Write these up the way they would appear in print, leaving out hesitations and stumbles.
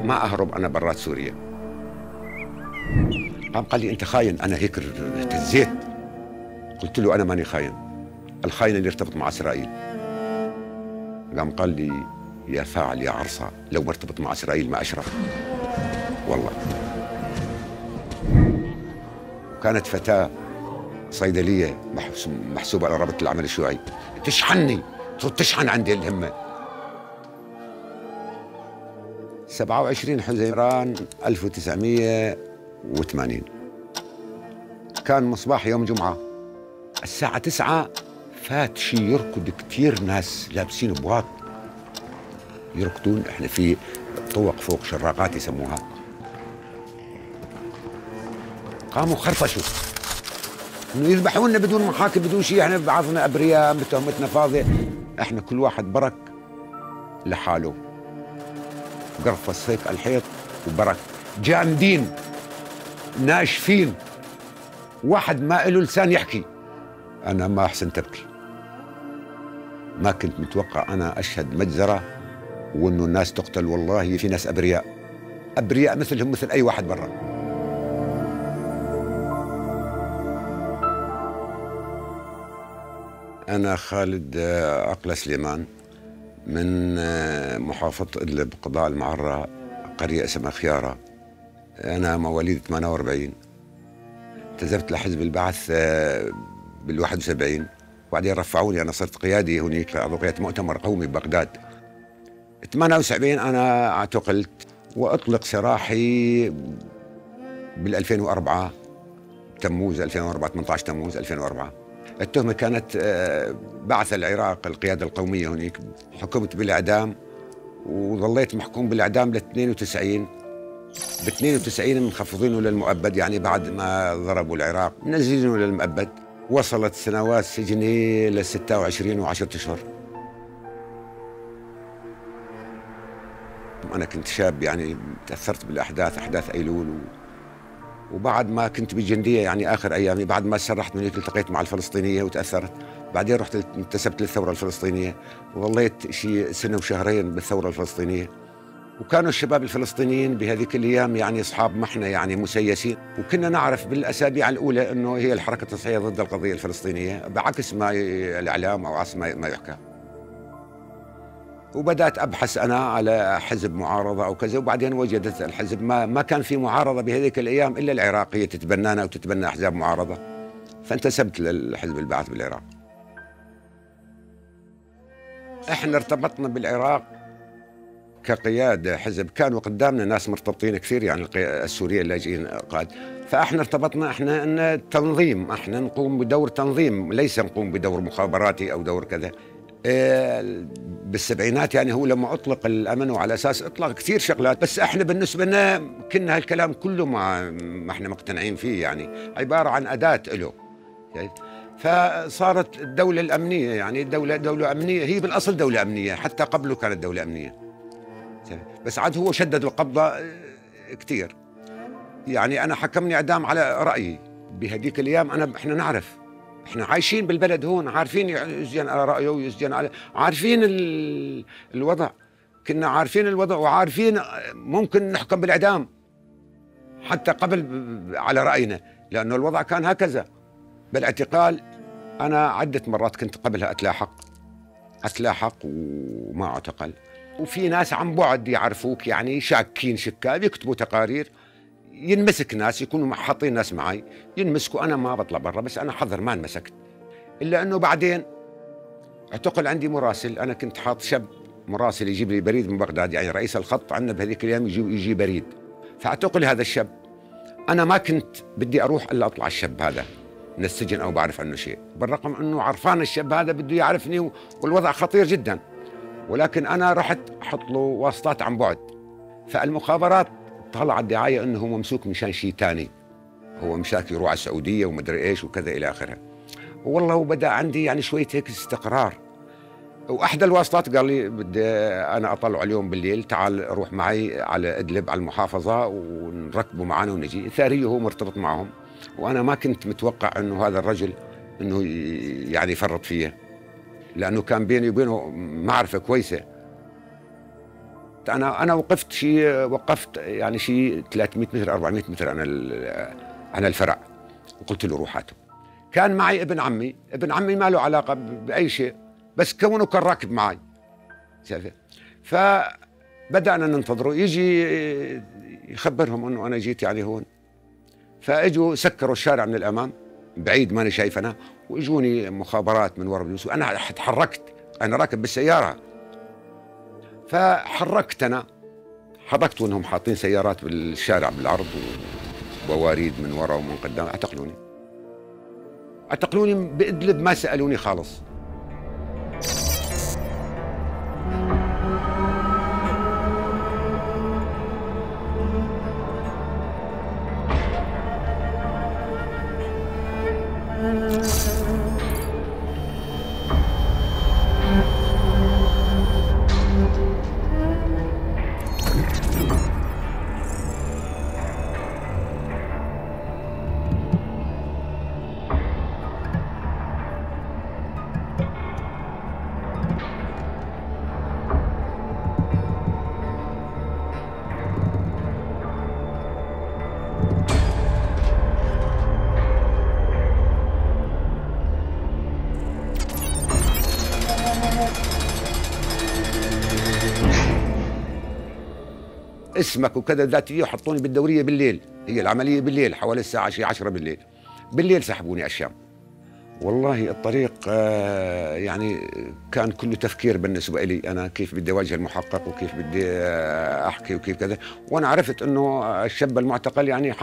ما أهرب أنا برات سوريا. قال لي أنت خاين. أنا هيك اهتزيت، قلت له أنا ماني خاين، الخاين اللي ارتبط مع إسرائيل. قام قال لي يا فاعل يا عرصة، لو مرتبط مع إسرائيل ما أشرف والله. كانت فتاة صيدلية محسوبة على رابطة العمل الشيوعي تشحنني، تشحن عندي الهمة. 27 حزيران 1980 كان مصباح يوم جمعة الساعة 9، فات شي يركض كتير ناس لابسين بواط يركضون. احنا في طوق فوق شراقات يسموها. قاموا خرطشوا انه يذبحونا بدون محاكم بدون شيء، احنا بعضنا ابرياء بتهمتنا فاضيه. احنا كل واحد برك لحاله، قرفص هيك الحيط وبرك، جامدين ناشفين، واحد ما له لسان يحكي. انا ما احسنت ابكي، ما كنت متوقع انا اشهد مجزره وانه الناس تقتل. والله في ناس ابرياء، ابرياء مثلهم مثل اي واحد برا. انا خالد عقلة سليمان من محافظة إدلب، قضاء المعرة، قرية اسمها خيارة. أنا مواليد 48. انتسبت لحزب البعث بال71، وبعدين رفعوني. أنا صرت قيادي هناك، عضو قيادة مؤتمر قومي ببغداد. 78 أنا اعتقلت وأطلق سراحي بال2004 تموز 2004، 18 تموز 2004. التهمة كانت بعث العراق القيادة القومية هناك، حكمت بالإعدام وظليت محكوم بالإعدام ل 92. ب 92 مخفضينه للمؤبد، يعني بعد ما ضربوا العراق منزلينه للمؤبد. وصلت سنوات سجني ل 26 و10 أشهر. أنا كنت شاب يعني، تأثرت بالأحداث، أحداث أيلول وبعد ما كنت بالجندية يعني آخر أيامي، بعد ما سرحت من هيك التقيت مع الفلسطينية وتأثرت. بعدين رحت انتسبت للثورة الفلسطينية وظليت شي سنة وشهرين بالثورة الفلسطينية. وكانوا الشباب الفلسطينيين بهذيك الأيام يعني أصحاب محنة، يعني مسيسين، وكنا نعرف بالأسابيع الأولى أنه هي الحركة التصحيحية ضد القضية الفلسطينية بعكس ما الإعلام أو عكس ما يحكى. وبدأت أبحث أنا على حزب معارضة أو كذا، وبعدين وجدت الحزب ما كان في معارضة بهذيك الأيام إلا العراقية تتبنانا وتتبنى أحزاب معارضة، فانتسبت للحزب البعث بالعراق. إحنا ارتبطنا بالعراق كقيادة حزب، كانوا قدامنا ناس مرتبطين كثير يعني السوريين اللاجئين قاد، فإحنا ارتبطنا إحنا أن تنظيم، إحنا نقوم بدور تنظيم، ليس نقوم بدور مخابراتي أو دور كذا. بالسبعينات يعني هو لما أطلق الأمن، وعلى أساس إطلاق كثير شغلات، بس إحنا بالنسبة لنا كنا هالكلام كله ما إحنا مقتنعين فيه، يعني عبارة عن أداة له. فصارت الدولة الأمنية، يعني دولة أمنية، هي بالأصل دولة أمنية، حتى قبله كانت دولة أمنية، بس عاد هو شدد القبضة كثير. يعني أنا حكمني إعدام على رأيي بهديك الأيام. إحنا نعرف، احنا عايشين بالبلد هون، عارفين يسجن على رأيه ويسجن على، عارفين الوضع، كنا عارفين الوضع وعارفين ممكن نحكم بالإعدام حتى قبل على رأينا، لأنه الوضع كان هكذا. بالاعتقال أنا عدة مرات كنت قبلها أتلاحق وما أعتقل. وفي ناس عن بعد يعرفوك، يعني شاكين شكاب، يكتبوا تقارير، ينمسك ناس، يكونوا حاطين ناس معي ينمسكوا. أنا ما بطلع برا، بس أنا حذر ما انمسكت، إلا أنه بعدين اعتقل عندي مراسل. أنا كنت حاط شاب مراسل يجيب لي بريد من بغداد، يعني رئيس الخط عندنا بهذيك الأيام يجي بريد، فاعتقل هذا الشاب. أنا ما كنت بدي أروح إلا أطلع الشاب هذا من السجن أو بعرف عنه شيء، بالرغم أنه عرفان الشاب هذا بده يعرفني والوضع خطير جدا، ولكن أنا رحت أحط له واسطات عن بعد. فالمخابرات طلع الدعاية أنه هو ممسوك مشان شيء ثاني، هو مشاك يروح على السعودية ومدري إيش وكذا إلى آخره. والله وبدأ عندي يعني شوية هيك استقرار. وأحدى الواسطات قال لي بدي أنا أطلع اليوم بالليل، تعال روح معي على إدلب على المحافظة ونركبوا معنا ونجي. ثاريه هو مرتبط معهم، وأنا ما كنت متوقع أنه هذا الرجل أنه يعني يفرط فيه، لأنه كان بيني وبينه معرفة كويسة. انا وقفت يعني شيء 300 متر 400 متر عن الفرع، وقلت له روح هاته. كان معي ابن عمي ما له علاقه باي شيء، بس كونه كان راكب معي، شايف؟ فبدانا ننتظره يجي يخبرهم انه انا جيت يعني هون. فاجوا سكروا الشارع من الامام بعيد ماني شايف انا، واجوني مخابرات من ورا بيوسف. انا تحركت، انا راكب بالسياره، فحركت انا، حركت وانهم حاطين سيارات بالشارع بالعرض وبواريد من ورا ومن قدام. اعتقلوني بإدلب، ما سالوني خالص. اسمك وكذا ذاتيه، وحطوني بالدوريه بالليل. هي العمليه بالليل حوالي الساعه شي 10 بالليل. بالليل سحبوني الشام. والله الطريق يعني كان كله تفكير بالنسبه لي انا، كيف بدي اواجه المحقق وكيف بدي احكي وكيف كذا. وانا عرفت انه الشاب المعتقل يعني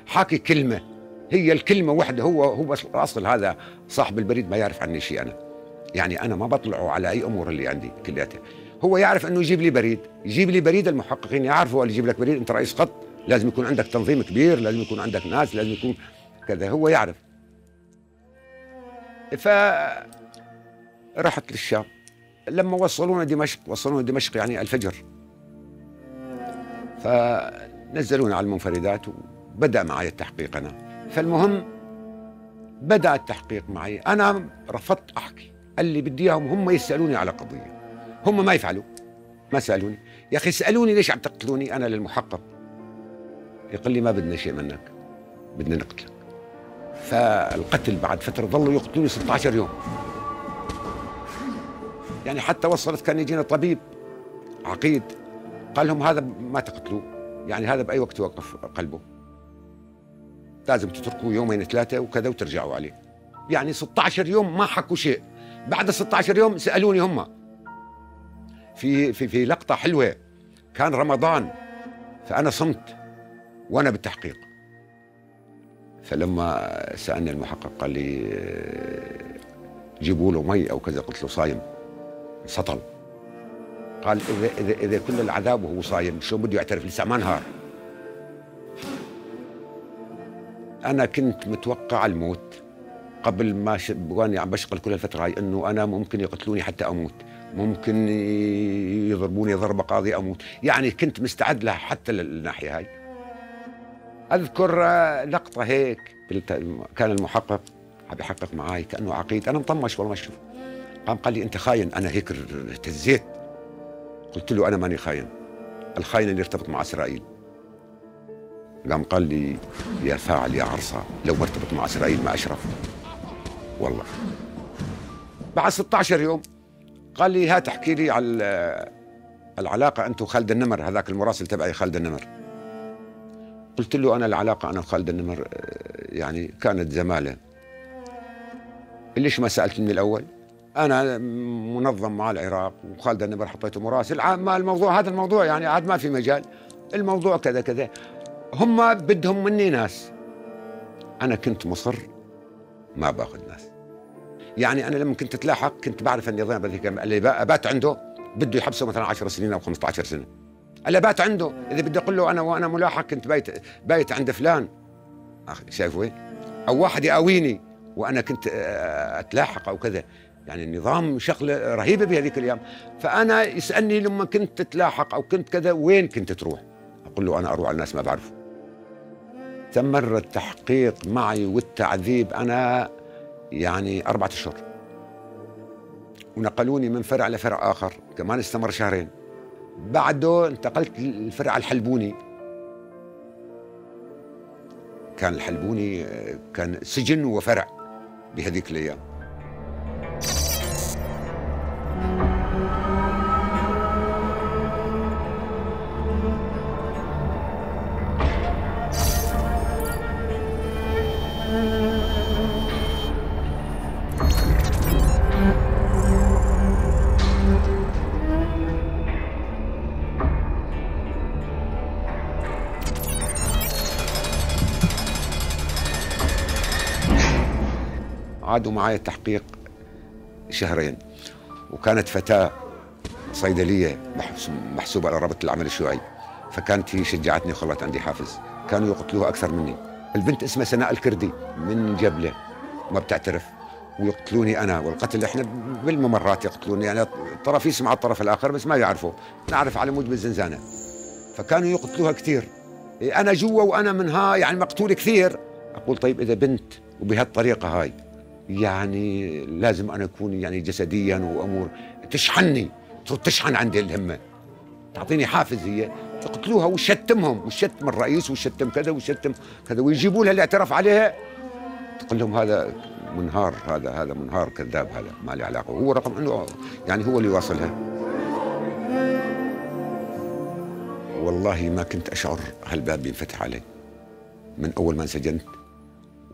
حاكي كلمه، هي الكلمه وحده. هو اصل هذا صاحب البريد ما يعرف عني شيء. انا يعني انا ما بطلعه على اي امور اللي عندي كلياتها. هو يعرف انه يجيب لي بريد المحققين يعرفوا اللي يجيب لك بريد، انت رئيس خط لازم يكون عندك تنظيم كبير، لازم يكون عندك ناس، لازم يكون كذا. هو يعرف. فرحت للشام. لما وصلونا دمشق يعني الفجر، فنزلونا على المنفردات وبدأ معي التحقيق أنا. فالمهم بدأ التحقيق معي. أنا رفضت أحكي، قال لي بدي إياهم هم يسألوني على قضية، هم ما يفعلوا. ما سألوني. يا أخي اسألوني ليش عم تقتلوني أنا للمحقق؟ يقول لي ما بدنا شيء منك، بدنا نقتلك. فالقتل بعد فترة ظلوا يقتلوني 16 يوم. يعني حتى وصلت كان يجينا طبيب عقيد قال لهم هذا ما تقتلوه، يعني هذا بأي وقت يوقف قلبه، لازم تتركوه يومين 3 وكذا وترجعوا عليه. يعني 16 يوم ما حكوا شيء. بعد 16 يوم سألوني هم في لقطة حلوة. كان رمضان، فأنا صمت وأنا بالتحقيق. فلما سألني المحقق قال لي جيبوا له مي أو كذا، قلت له صايم. سطل. قال إذا كل العذاب وهو صايم شو بده يعترف؟ لسه ما نهار. أنا كنت متوقع الموت قبل ما وأني عم بشتغل كل الفترة هاي، إنه أنا ممكن يقتلوني حتى أموت، ممكن يضربوني ضربة قاضية أموت. يعني كنت مستعد لها حتى للناحية هاي. أذكر لقطة هيك، كان المحقق عم يحقق معي كأنه عقيد، أنا مطمش والله ما أشوف. قال لي أنت خاين. أنا هيك اهتزيت. قلت له أنا ماني خاين، الخاين اللي ارتبط مع إسرائيل. قال لي يا فاعل يا عرصة، لو ما ارتبط مع إسرائيل ما أشرف والله. بعد 16 يوم قال لي هات احكي لي على العلاقة أنت وخالد النمر، هذاك المراسل تبعي خالد النمر. قلت له أنا العلاقة أنا وخالد النمر يعني كانت زمالة. ليش ما سألت من الأول؟ أنا منظم مع العراق وخالد النمر حطيته مراسل. ما الموضوع هذا الموضوع يعني عاد ما في مجال، الموضوع كذا كذا. هم بدهم مني ناس، أنا كنت مصر ما باخذ ناس. يعني أنا لما كنت أتلاحق كنت بعرف النظام اللي أبات عنده بده يحبسه مثلا 10 سنين أو 15 سنة. اللي بات عنده إذا بدي أقول له أنا وأنا ملاحق كنت بايت عند فلان، شايف وين؟ أو واحد يقاويني وأنا كنت أتلاحق أو كذا. يعني النظام شغلة رهيبة بهذيك الأيام. فأنا يسألني لما كنت تتلاحق أو كنت كذا وين كنت تروح؟ أقول له أنا أروح على الناس ما بعرفه. استمر التحقيق معي والتعذيب أنا يعني 4 أشهر، ونقلوني من فرع لفرع آخر كمان استمر 2 شهر. بعده انتقلت للفرع الحلبوني. كان الحلبوني كان سجن وفرع بهذيك الايام. عادوا معي التحقيق شهرين، وكانت فتاة صيدلية محسوبة على رابطة العمل الشيوعي، فكانت هي شجعتني وخلت عندي حافز. كانوا يقتلوها أكثر مني. البنت اسمها سناء الكردي من جبلة ما بتعترف، ويقتلوني أنا. والقتل إحنا بالممرات يقتلوني، يعني الطرف يسمع الطرف الآخر بس ما يعرفوا، نعرف على موجب الزنزانة. فكانوا يقتلوها كثير. أنا جوا وأنا منها يعني مقتول كثير. أقول طيب إذا بنت وبهالطريقة هاي يعني لازم أنا أكون يعني جسديا وأمور تشحنني، تشحن عندي الهمة، تعطيني حافز. هي يقتلوها وشتمهم، وشتم الرئيس وشتم كذا وشتم كذا، ويجيبوا لها الاعتراف عليها، تقول لهم هذا منهار، هذا منهار كذاب، هذا ما له علاقة. هو رغم أنه يعني هو اللي واصلها. والله ما كنت أشعر هالباب بينفتح علي من أول ما انسجنت،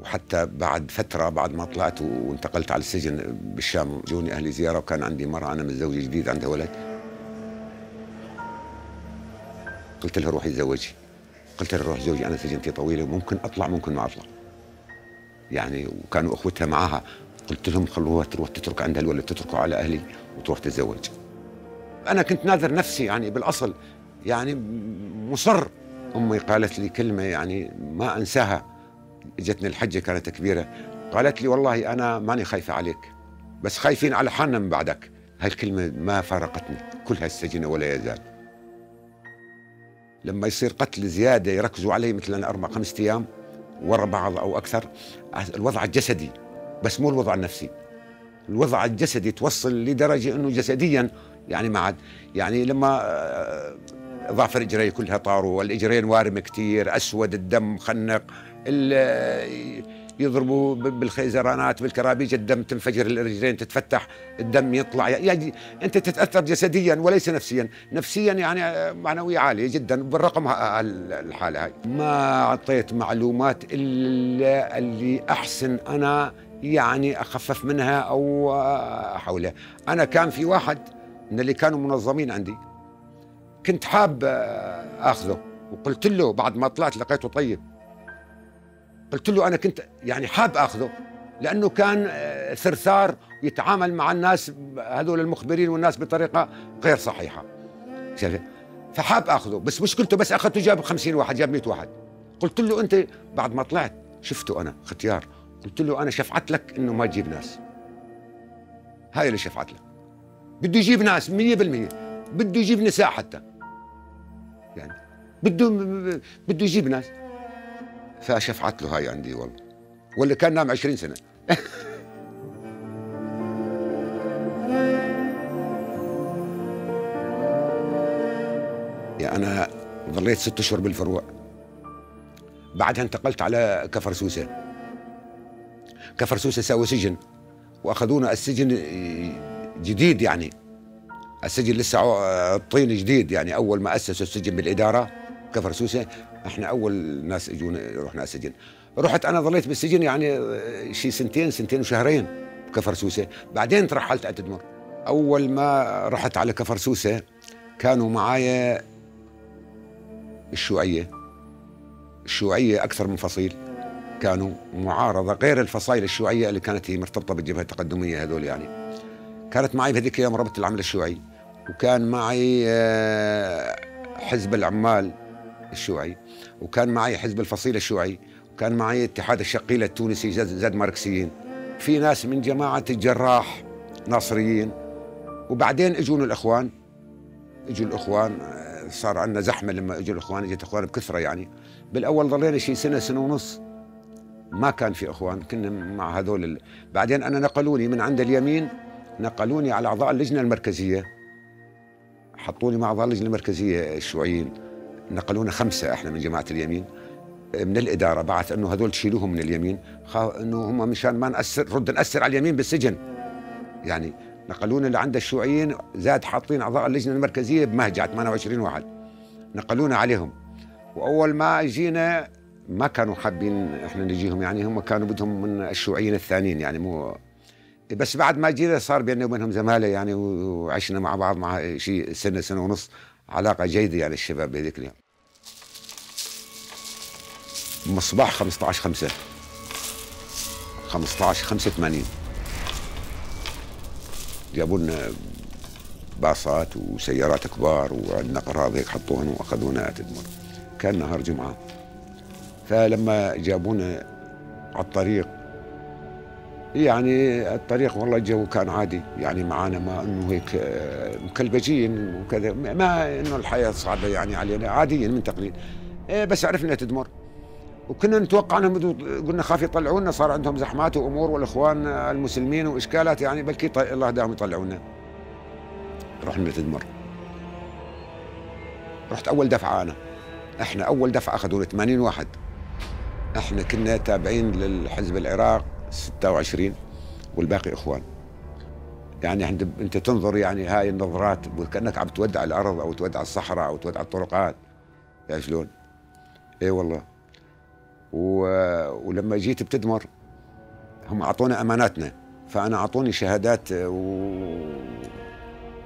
وحتى بعد فترة بعد ما طلعت وانتقلت على السجن بالشام، جوني أهلي زيارة وكان عندي مرة أنا متزوجة جديد عندها ولد. قلت لها روحي تزوجي. قلت لها روح زوجي أنا سجنتي طويلة وممكن أطلع ممكن ما أطلع. يعني وكانوا أخوتها معها، قلت لهم خلوها تروح تترك عندها الولد، تتركه على أهلي وتروح تتزوج. أنا كنت ناذر نفسي يعني بالأصل، يعني مصر. أمي قالت لي كلمة يعني ما أنساها، اجتني الحجة كانت كبيرة، قالت لي والله أنا ماني خايفة عليك بس خايفين على حالنا من بعدك. هاي الكلمة ما فارقتني كل هالسجن ولا يزال. لما يصير قتل زيادة يركزوا علي مثلا 4-5 أيام ورا بعض أو أكثر، الوضع الجسدي بس مو الوضع النفسي. الوضع الجسدي توصل لدرجة أنه جسديا يعني ما عاد، يعني لما ضعف رجلي كلها طاروا، والإجرين وارم كتير، أسود الدم مخنق، يضربوا بالخيزرانات بالكرابيج، الدم تنفجر الرجلين تتفتح الدم يطلع، يعني انت تتاثر جسديا وليس نفسيا. نفسيا يعني معنويه عاليه جدا بالرقم الحاله هاي. ما اعطيت معلومات الا اللي احسن انا يعني اخفف منها او احولها. انا كان في واحد من اللي كانوا منظمين عندي كنت حاب اخذه، وقلت له بعد ما طلعت لقيته طيب، قلت له أنا كنت يعني حاب أخذه لأنه كان ثرثار يتعامل مع الناس هذول المخبرين والناس بطريقة غير صحيحة، فحاب أخذه. بس مشكلته بس أخذته جاب 50 واحد، جاب 100 واحد. قلت له أنت بعد ما طلعت شفته أنا ختيار، قلت له أنا شفعت لك إنه ما تجيب ناس، هاي اللي شفعت لك. بده يجيب ناس 100%، بده يجيب نساء حتى، يعني بده يجيب ناس. فشفعت له هاي عندي والله، ولا كان نام 20 سنة. يعني أنا ظليت 6 أشهر بالفروع، بعدها انتقلت على كفر سوسة. كفر سوسة سووا سجن وأخذونا السجن جديد، يعني السجن لسه الطين جديد، يعني أول ما أسسوا السجن بالإدارة كفر سوسة احنا أول ناس اجونا رحنا السجن. رحت أنا ظليت بالسجن يعني شي سنتين وشهرين بكفر سوسة، بعدين ترحلت على تدمر. أول ما رحت على كفر سوسة كانوا معايا الشيوعية أكثر من فصيل، كانوا معارضة غير الفصائل الشيوعية اللي كانت هي مرتبطة بالجبهة التقدمية هذول. يعني كانت معي بهذيك الأيام رابطة العمل الشيوعي، وكان معي حزب العمال الشيوعي، وكان معي حزب الفصيل الشيوعي، وكان معي اتحاد الشقيلة التونسي زاد ماركسيين، في ناس من جماعة الجراح ناصريين. وبعدين اجوا الإخوان، صار عندنا زحمة لما اجوا الإخوان، اجت إخوان بكثرة. يعني بالأول ظلينا شي سنة ونص ما كان في إخوان، كنا مع هذول. بعدين أنا نقلوني من عند اليمين، نقلوني على أعضاء اللجنة المركزية حطوني مع أعضاء اللجنة المركزية الشيوعيين، نقلونا 5 احنا من جماعة اليمين من الإدارة، بعث انه هذول تشيلوهم من اليمين، انه هم مشان ما نأثر على اليمين بالسجن. يعني نقلونا لعند الشيوعيين، زاد حاطين أعضاء اللجنة المركزية بمهجع 28 واحد، نقلونا عليهم. وأول ما جينا ما كانوا حابين احنا نجيهم، يعني هم كانوا بدهم من الشيوعيين الثانيين، يعني مو بس. بعد ما جينا صار بيننا وبينهم زمالة يعني، وعشنا مع بعض مع شيء سنة ونص، علاقة جيدة يعني الشباب بهذيك اليوم. مصباح 15/5 15/5/80 جابوا لنا باصات وسيارات كبار وعندنا قراض هيك حطوهن واخذونا تدمر. كان نهار جمعة، فلما جابونا على الطريق، يعني الطريق والله الجو كان عادي، يعني معانا ما انه هيك مكلبجين وكذا، ما انه الحياة صعبة يعني علينا، عاديين من تقليد. بس عرفنا تدمر، وكنا نتوقع انهم قلنا خاف يطلعونا، صار عندهم زحمات وامور والاخوان المسلمين واشكالات، يعني بلكي الله داهم يطلعونا. رحنا تدمر، رحت اول دفعه احنا اول دفعه اخذونا 80 واحد، احنا كنا تابعين للحزب العراق 26 والباقي اخوان. يعني انت تنظر يعني هاي النظرات كانك عم تودع الارض او تودع الصحراء او تودع الطرقات، يا شلون؟ اي والله. ولما جيت بتدمر هم اعطونا اماناتنا، فانا اعطوني شهادات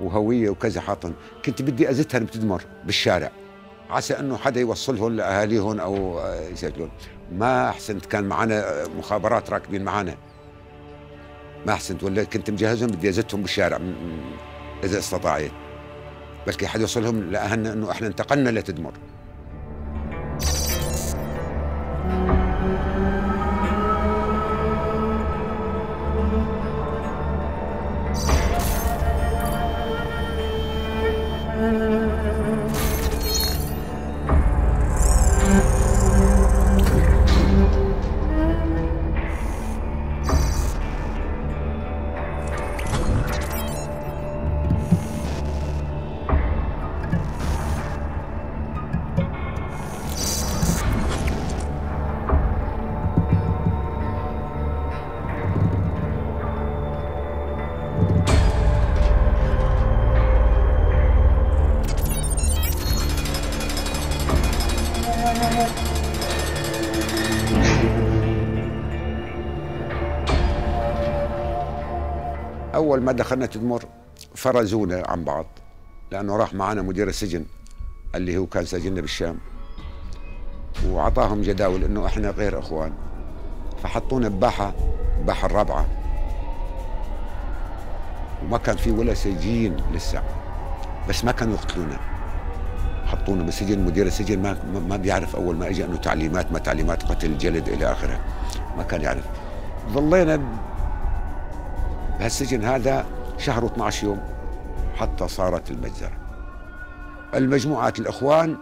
وهويه وكذا حاطن، كنت بدي ازتها بتدمر بالشارع عسى انه حدا يوصلهم لاهاليهم او يسجلون. ما احسنت، كان معنا مخابرات راكبين معنا، ما احسنت، ولا كنت مجهزهم بدي ازتهم بالشارع اذا استطاعت، بلكي حدا يوصلهم لاهلنا انه احنا انتقلنا لتدمر. أول ما دخلنا تدمر فرزونا عن بعض، لأنه راح معنا مدير السجن اللي هو كان سجننا بالشام، وعطاهم جداول إنه إحنا غير إخوان، فحطونا بباحة الرابعة، وما كان في ولا سجين لسه، بس ما كانوا يقتلونا، حطونا بالسجن. مدير السجن ما بيعرف أول ما إجا إنه تعليمات، ما تعليمات قتل، جلد إلى آخره، ما كان يعرف. ظلينا بهالسجن هذا شهر و12 يوم حتى صارت المجزرة. المجموعات الإخوان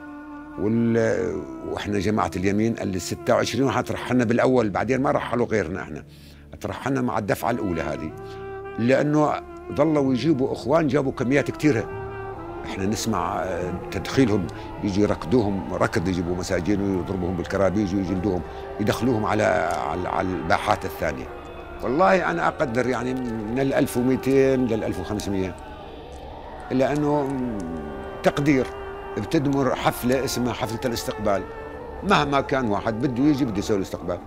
وإحنا جماعة اليمين اللي 26 واحد ترحلنا بالأول، بعدين ما رحلوا غيرنا، إحنا ترحلنا مع الدفعة الأولى هذه، لأنه ظلوا يجيبوا إخوان، جابوا كميات كثيرة. إحنا نسمع تدخيلهم، يجي يركضوهم ركض، يجيبوا مساجين ويضربوهم بالكرابيج ويجلدوهم، يدخلوهم على الباحات الثانية. والله أنا أقدر يعني من 1200 لل 1500، إلا أنه تقدير. بتدمر حفلة اسمها حفلة الاستقبال، مهما كان واحد بده يجي بده يسوي الاستقبال.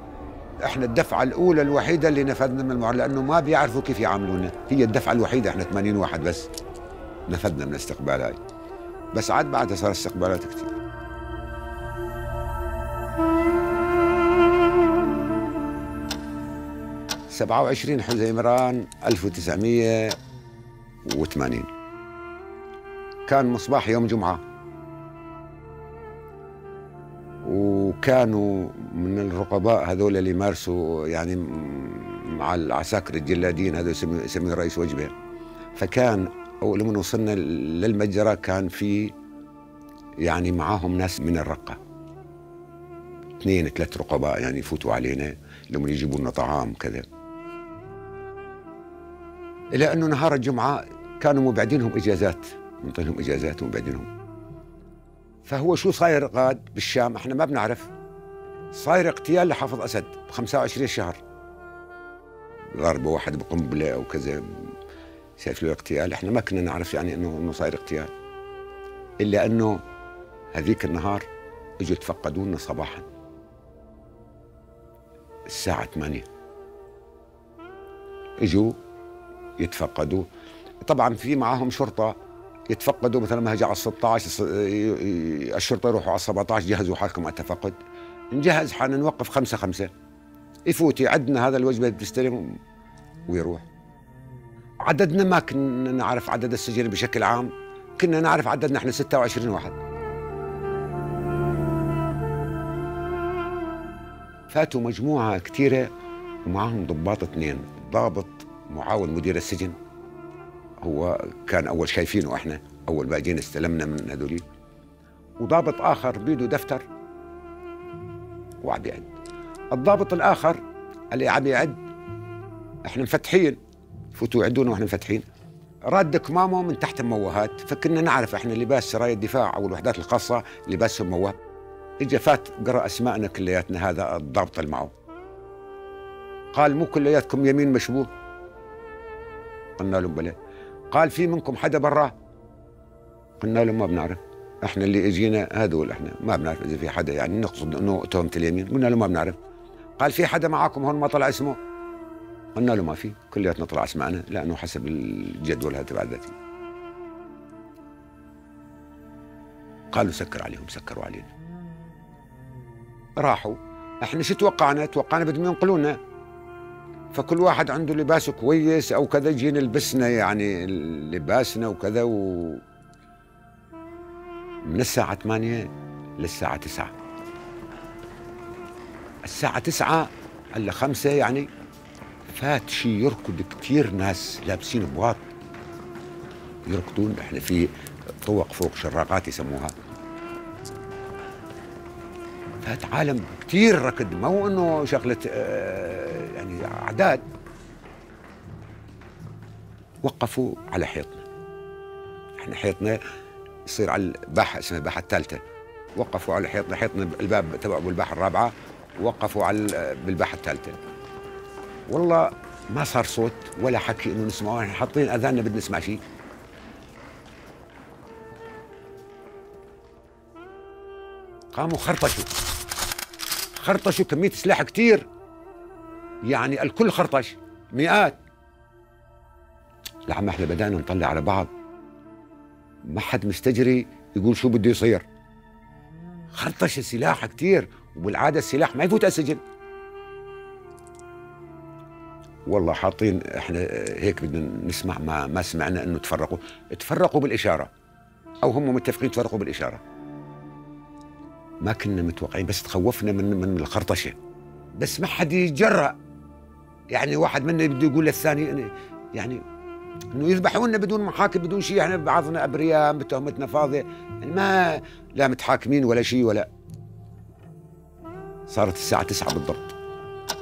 احنا الدفعة الأولى الوحيدة اللي نفذنا من المعرض، لأنه ما بيعرفوا كيف يعاملونا، هي الدفعة الوحيدة، احنا 80 واحد بس نفذنا من الاستقبال هاي، بس عاد بعدها صار استقبالات كثير. 27 حزيمران 1980 كان مصباح يوم جمعة، وكانوا من الرقباء هذول اللي مارسوا يعني مع العساكر الجلادين هذول يسميه رئيس وجبه. فكان أول من وصلنا للمتجرة كان في يعني معاهم ناس من الرقة، 2 3 رقباء يعني يفوتوا علينا لما يجيبوا لنا طعام كذا. إلى أنه نهار الجمعة كانوا مبعدينهم إجازات، منطينهم اجازات ومبعدينهم. فهو شو صاير غاد بالشام احنا ما بنعرف. صاير اغتيال لحافظ اسد ب 25 شهر، ضربه واحد بقنبله او كذا، شايف له اغتيال. احنا ما كنا نعرف يعني انه صاير اغتيال، الا انه هذيك النهار اجوا تفقدونا صباحا الساعه 8، اجوا يتفقدوا. طبعا في معاهم شرطه يتفقدوا، مثلا ما هجى على 16 الشرطه يروحوا على 17 جهزوا حالكم على التفقد. نجهز حالنا نوقف 5 يفوت يعدنا هذا الوجبه بيستلم ويروح. عددنا ما كنا نعرف عدد السجن بشكل عام، كنا نعرف عددنا احنا 26 واحد. فاتوا مجموعه كثيره ومعهم ضباط 2، ضابط معاون مدير السجن هو كان اول شايفينه احنا اول ما جينا استلمنا من هذولي، وضابط اخر بيده دفتر وعم يعد. الضابط الاخر اللي عم يعد احنا مفتحين، فوتوا يعدونا واحنا مفتحين، راد كمامه من تحت الموهات، فكنا نعرف احنا لباس سرايا الدفاع او الوحدات الخاصه لباسهم موه. اجى فات قرأ اسماءنا كلياتنا هذا الضابط اللي معه، قال مو كلياتكم يمين مشبوه؟ قلنا له بلى. قال في منكم حدا برا؟ قلنا له ما بنعرف، احنا اللي اجينا هذول احنا ما بنعرف اذا في حدا يعني نقصد انه تهمة اليمين. قلنا له ما بنعرف. قال في حدا معاكم هون ما طلع اسمه؟ قلنا له ما في، كلياتنا طلع اسمائنا لانه حسب الجدول هذا تبع الذاتي. قالوا سكر عليهم، سكروا علينا. راحوا، احنا شو توقعنا؟ توقعنا بدهم ينقلونا، فكل واحد عنده لباسه كويس او كذا، يجينا لبسنا يعني لباسنا وكذا من الساعة 8 للساعة 9. الساعة 9 إلا 5 يعني فات شي يركض كثير ناس لابسين بواط يركضون. احنا في طوق فوق شراقات يسموها، فات عالم كثير ركض، ما هو انه شغلة يعني اعداد. وقفوا على حيطنا، احنا حيطنا يصير على الباحة اسمها الباحة الثالثة، وقفوا على حيطنا الباب تبع ابو الباحة الرابعة، وقفوا على بالباحة الثالثة. والله ما صار صوت ولا حكي انه نسمعه، احنا حاطين اذاننا بدنا نسمع شيء. قاموا خرطشوا كمية سلاح كثير، يعني الكل خرطش مئات. لعما احنا بدأنا نطلع على بعض ما حد مستجري يقول شو بده يصير. خرطش السلاح كثير، وبالعادة السلاح ما يفوت السجن. والله حاطين احنا هيك بدنا نسمع، ما سمعنا انه تفرقوا بالاشاره، او هم متفقين تفرقوا بالاشاره. ما كنا متوقعين، بس تخوفنا من الخرطشه، بس ما حد يتجرأ. يعني واحد منا بده يقول للثاني يعني انه يذبحونا بدون محاكم بدون شيء، احنا بعضنا ابرياء بتهمتنا فاضيه، يعني ما لا متحاكمين ولا شيء ولا. صارت الساعه 9 بالضبط،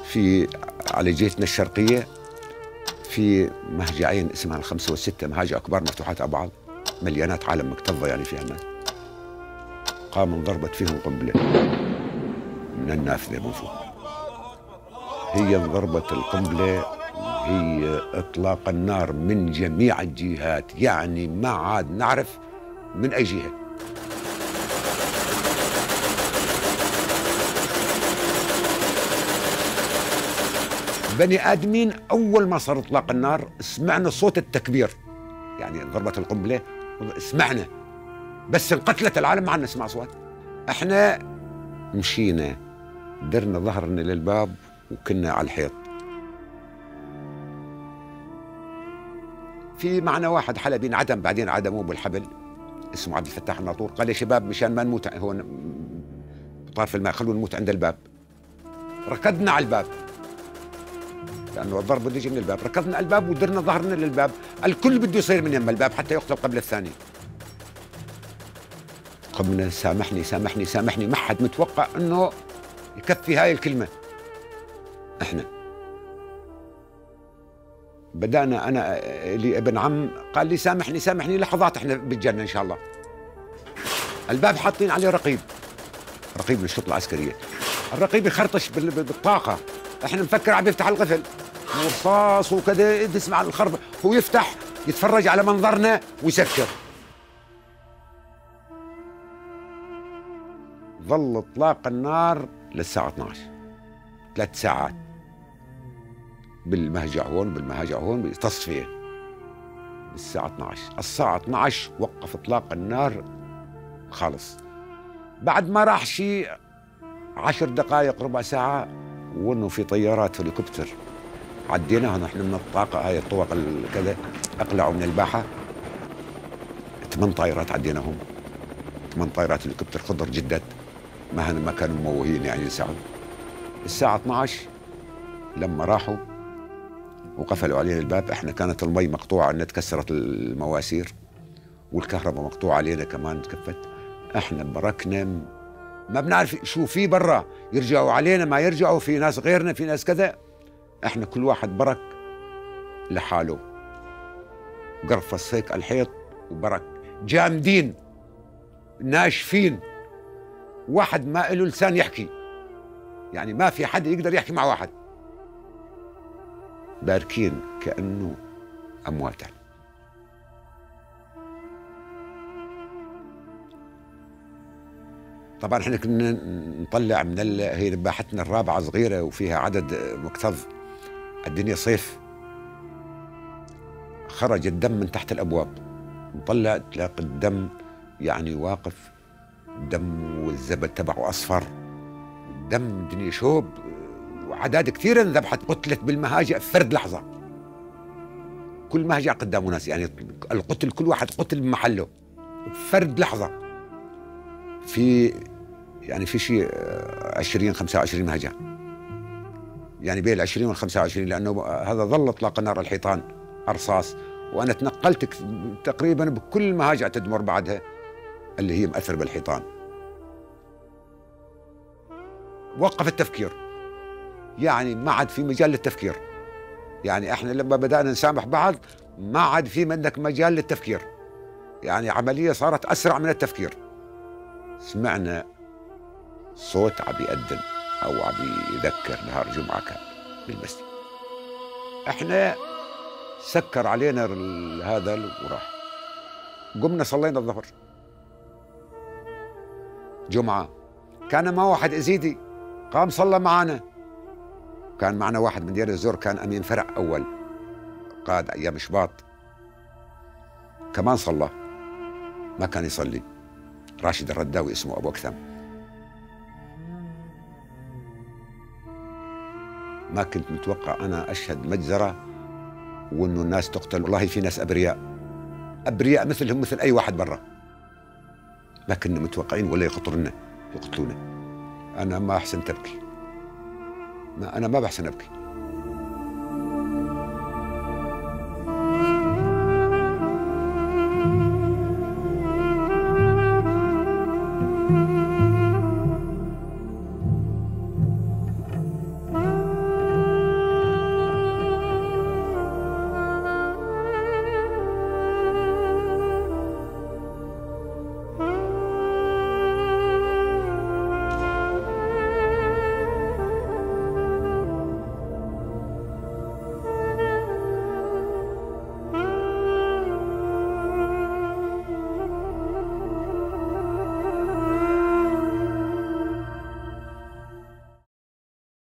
في على جهتنا الشرقيه في مهجعين اسمها ال5 وال6، مهاجع كبار مفتوحات على بعض مليانات عالم مكتظه يعني فيها الناس. قام انضربت فيهم قنبله من النافذه من فوق. هي انضربت القنبله، هي اطلاق النار من جميع الجهات، يعني ما عاد نعرف من اي جهه. بني ادمين اول ما صار اطلاق النار سمعنا صوت التكبير، يعني ضربت القنبله سمعنا، بس انقتلت العالم ما عنا نسمع اصوات. احنا مشينا درنا ظهرنا للباب وكنا على الحيط. في معنا واحد حلبي انعدم، بعدين عدموه بالحبل، اسمه عبد الفتاح الناطور. قال يا شباب مشان ما نموت هو بطرف الماء، خلونا نموت عند الباب. ركضنا على الباب لانه الضرب بده يجي من الباب، ركضنا على الباب ودرنا ظهرنا للباب، الكل بده يصير من يم الباب حتى يقتل قبل الثاني. قمنا سامحني سامحني سامحني، ما حد متوقع انه يكفي هاي الكلمه. احنا بدأنا أنا لي ابن عم قال لي سامحني سامحني، لحظات إحنا بالجنة إن شاء الله. الباب حاطين عليه رقيب من الشرطة العسكرية، الرقيب يخرطش بالطاقة، إحنا نفكر عم يفتح القفل ورصاص وكذا، تسمع الخرب، هو يفتح يتفرج على منظرنا ويسكر. ظل إطلاق النار للساعة 12، 3 ساعات بالمهجع هون بالمهجع هون، تصفية الساعة 12. الساعة 12 وقف إطلاق النار خالص. بعد ما راح شيء 10 دقائق ربع ساعة، وإنه في طيارات هليكوبتر عديناها نحن من الطاقة، هاي الطوق كذا أقلعوا من الباحة، 8 طائرات عديناهم، 8 طائرات هليكوبتر خضر جدد، ما كانوا مموهين يعني يساعدوا. الساعة 12 لما راحوا وقفلوا علينا الباب، احنا كانت المي مقطوعة عنا، تكسرت المواسير والكهرباء مقطوعة علينا كمان تكفت. احنا بركنا ما بنعرف شو في برا، يرجعوا علينا ما يرجعوا، في ناس غيرنا في ناس كذا، احنا كل واحد برك لحاله، قرفص هيك الحيط وبرك، جامدين ناشفين، واحد ما له لسان يحكي، يعني ما في حد يقدر يحكي مع واحد، باركين كأنه أمواتا. طبعا احنا كنا نطلع من هي باحتنا الرابعة صغيرة وفيها عدد مكتظ، الدنيا صيف، خرج الدم من تحت الأبواب، نطلع تلاقي الدم يعني واقف، دم والزبد تبعه أصفر، دم الدنيا شوب، وعداد كثيرة انذبحت، قتلت بالمهاجع فرد لحظة، كل مهجع قدامه ناس، يعني القتل كل واحد قتل بمحله فرد لحظة. في يعني في شيء 20 25 مهجع، يعني بين 20 وال25، لأنه هذا ظل إطلاق النار الحيطان أرصاص، وأنا تنقلت تقريبا بكل المهاجع تدمر بعدها اللي هي مأثر بالحيطان. وقف التفكير، يعني ما عاد في مجال للتفكير، يعني احنا لما بدأنا نسامح بعض ما عاد في منك مجال للتفكير، يعني عملية صارت أسرع من التفكير. سمعنا صوت عم يأذن أو عم يذكر، نهار جمعة كان بالمسجد، احنا سكر علينا هذا وراح، قمنا صلينا الظهر جمعة، كان ما واحد إزيدي قام صلى معنا، كان معنا واحد من دير الزور كان أمين فرع أول قاد أيام شباط، كمان صلى، ما كان يصلي، راشد الرداوي اسمه أبو أكثم. ما كنت متوقع أنا أشهد مجزرة وإنه الناس تقتل، والله في ناس أبرياء مثلهم مثل أي واحد برا، ما كنا متوقعين ولا يقتلونا. أنا ما أحسن تبكي، أنا ما بحسن أبكي.